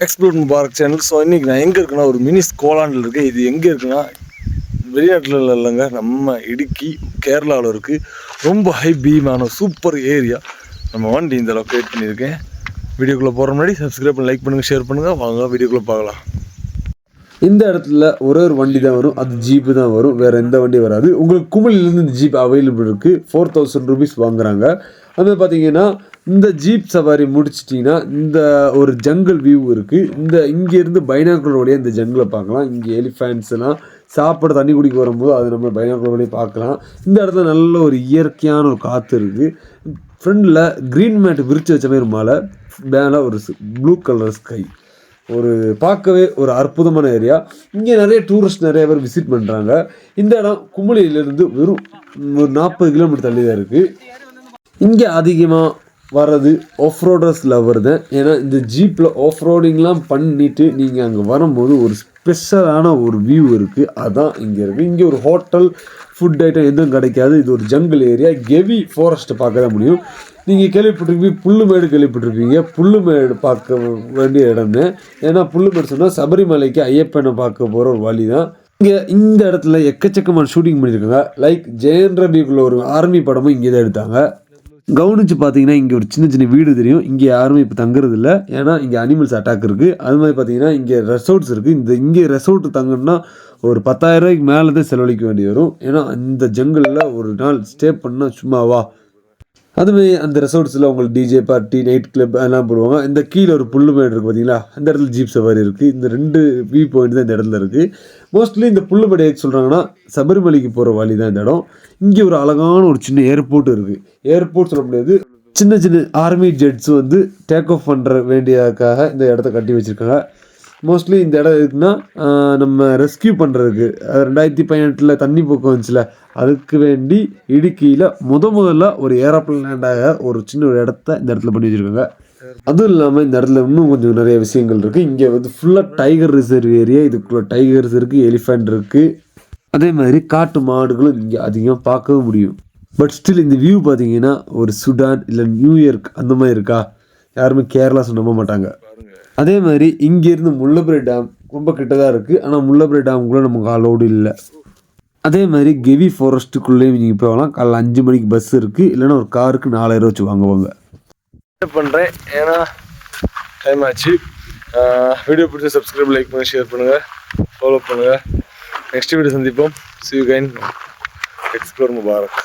Explore Mubarak channel. So இன்றைக்கி நான் எங்கே இருக்குன்னா ஒரு மினி ஸ்கோலாண்டில் இருக்குது. இது எங்கே இருக்குன்னா வெளிநாட்டில் இல்லைங்க, நம்ம இடுக்கி கேரளாவில் இருக்குது. ரொம்ப ஹை பீமான சூப்பர் ஏரியா. நம்ம வண்டி இந்த லொக்கேட் பண்ணியிருக்கேன். வீடியோக்குள்ளே போகிற முன்னாடி சப்ஸ்கிரைப் பண்ணி லைக் பண்ணுங்கள், ஷேர் பண்ணுங்கள். வாங்க வீடியோக்குள்ளே பார்க்கலாம். இந்த இடத்துல ஒரே ஒரு வண்டி தான் வரும், அது ஜீப்பு தான் வரும், வேறு எந்த வண்டியும் வராது. உங்களுக்கு குமிழிலேருந்து இந்த ஜீப் அவைலபிள் இருக்குது. 4000 rupees வாங்குறாங்க. அது பார்த்தீங்கன்னா இந்த ஜீப் சவாரி முடிச்சிட்டிங்கன்னா இந்த ஒரு ஜங்கிள் வியூ இருக்குது. இங்கேருந்து பைனாக்குலர் வழியாக இந்த ஜங்கிளை பார்க்கலாம். இங்கே எலிஃபேண்ட்ஸ் எல்லாம் சாப்பிட தண்ணி குடிக்க வரும்போது அது நம்ம பைனாக்குலர் வழியாக பார்க்கலாம். இந்த இடத்துல நல்ல ஒரு இயற்கையான ஒரு காற்று இருக்குது. ஃப்ரெண்டில் க்ரீன் மேட் விரித்து வச்ச மாதிரி மலை, மேலே ஒரு ப்ளூ கலர் ஸ்கை. பார்க்கவே ஒரு அற்புதமான ஏரியா. இங்கே நிறைய டூரிஸ்ட் நிறைய பேர் விசிட் பண்ணுறாங்க. இந்த இடம் குமுளியிலேருந்து வெறும் ஒரு 40 கிலோமீட்டர் தள்ளி தான் இருக்குது. இங்கே அதிகமாக வர்றது ஆஃப் ரோடர்ஸ் லவர் தான். ஏன்னா இந்த ஜீப்பில் ஆஃப் ரோடிங்லாம் பண்ணிவிட்டு நீங்கள் அங்கே வரும்போது ஒரு ஸ்பெஷலான ஒரு வியூ இருக்குது. அதுதான் இங்கே இருக்குது. இங்கே ஒரு ஹோட்டல் ஃபுட் ஐட்டம் எதுவும் கிடைக்காது. இது ஒரு ஜங்கிள் ஏரியா. கெவி ஃபாரஸ்ட்டை பார்க்க தான் முடியும். நீங்கள் கேள்விப்பட்டிருப்பீங்க, புல்லுமேடு கேள்விப்பட்டிருப்பீங்க. புல்லுமேடு பார்க்க வேண்டிய இடம் தான். ஏன்னா புல்லுமேடு சொன்னால் சபரிமலைக்கு ஐயப்பனை பார்க்க போகிற ஒரு வழி தான். இங்கே இந்த இடத்துல எக்கச்சக்கமான ஷூட்டிங் பண்ணியிருக்காங்க. லைக் ஜெயன் ரவிக்குள்ள ஒரு ஆர்மி படமும் இங்கே தான் எடுத்தாங்க. கவனித்து பார்த்தீங்கன்னா இங்கே ஒரு சின்ன சின்ன வீடு தெரியும். இங்கே யாருமே இப்போ தங்குறது இல்லை, ஏன்னா இங்கே அனிமல்ஸ் அட்டாக் இருக்குது. அது மாதிரி பார்த்தீங்கன்னா இங்கே ரெசார்ட்ஸ் இருக்குது. இங்கே ரெசார்ட் தங்கணும்னா ஒரு 10,000 ரூபாய்க்கு மேலே தான் செலவழிக்க வேண்டி வரும். ஏன்னா இந்த ஜங்கிளில் ஒரு நாள் ஸ்டே பண்ணால் சும்மாவா. அதுமாதிரி அந்த ரெசார்ட்ஸில் உங்களுக்கு டிஜே பார்ட்டி, நைட் கிளப் அதெல்லாம் போடுவாங்க. இந்த கீழே ஒரு புல்லுமேடு இருக்குது பார்த்தீங்களா, அந்த இடத்துல ஜீப் சவாரி இருக்குது. இந்த 2 வியூ பாயிண்ட் தான் இந்த இடத்துல இருக்குது. மோஸ்ட்லி இந்த புல்லுமேடு எதுக்கு சொல்கிறாங்கன்னா சபரிமலைக்கு போகிற வழி தான் இந்த இடம். இங்கே ஒரு அழகான ஒரு சின்ன ஏர்போர்ட் இருக்குது. ஏர்போர்ட் சொல்ல முடியாது, சின்ன சின்ன ஆர்மி ஜெட்ஸ் டேக் ஆஃப் பண்ணுற வேண்டியதுக்காக இந்த இடத்த கட்டி வச்சுருக்காங்க. மோஸ்ட்லி இந்த இடம் இருக்குன்னா நம்ம ரெஸ்கியூ பண்ணுறதுக்கு 2018 தண்ணி போக்கம் வந்துச்சுல, அதுக்கு வேண்டி இடுக்கியில் முதல்ல ஒரு ஏரோப்ளேன் லேண்டாக ஒரு சின்ன ஒரு இடத்த இந்த இடத்துல பண்ணி வச்சுருக்காங்க. அதுவும் இல்லாமல் இந்த இடத்துல இன்னும் கொஞ்சம் நிறைய விஷயங்கள் இருக்குது. இங்கே ஃபுல்லாக டைகர் ரிசர்வ் ஏரியா. இதுக்குள்ளே டைகர்ஸ் இருக்குது, எலிஃபெண்ட் இருக்குது. அதே மாதிரி காட்டு மாடுகளும் இங்கே அதிகம் பார்க்கவும் முடியும். பட் ஸ்டில் இந்த வியூ பார்த்தீங்கன்னா ஒரு சுடான் இல்லை நியூயார்க் அந்த மாதிரி இருக்கா, யாருமே கேரளா நம்ப மாட்டாங்க. அதே மாதிரி இங்கேருந்து முல்லபுரை டேம் ரொம்ப கிட்டதாக இருக்குது. ஆனால் முல்லபுரை டேமுக்குள்ளே நமக்கு அலோடு இல்லை. அதே மாதிரி கெவி ஃபாரஸ்ட்டுக்குள்ளேயும் நீங்கள் போகலாம். காலைல 5 மணிக்கு பஸ் இருக்குது. இல்லைன்னா ஒரு காருக்கு 4000 வச்சு வாங்குவாங்க. பண்ணுறேன் ஏன்னா டைம் ஆச்சு. வீடியோ பிடிச்சி சப்ஸ்கிரைப், லைக் பண்ணுங்கள், ஷேர் பண்ணுங்கள், ஃபாலோ பண்ணுங்கள். நெக்ஸ்ட் வீடியோ சந்திப்போம். See you again. Explore Mubarak.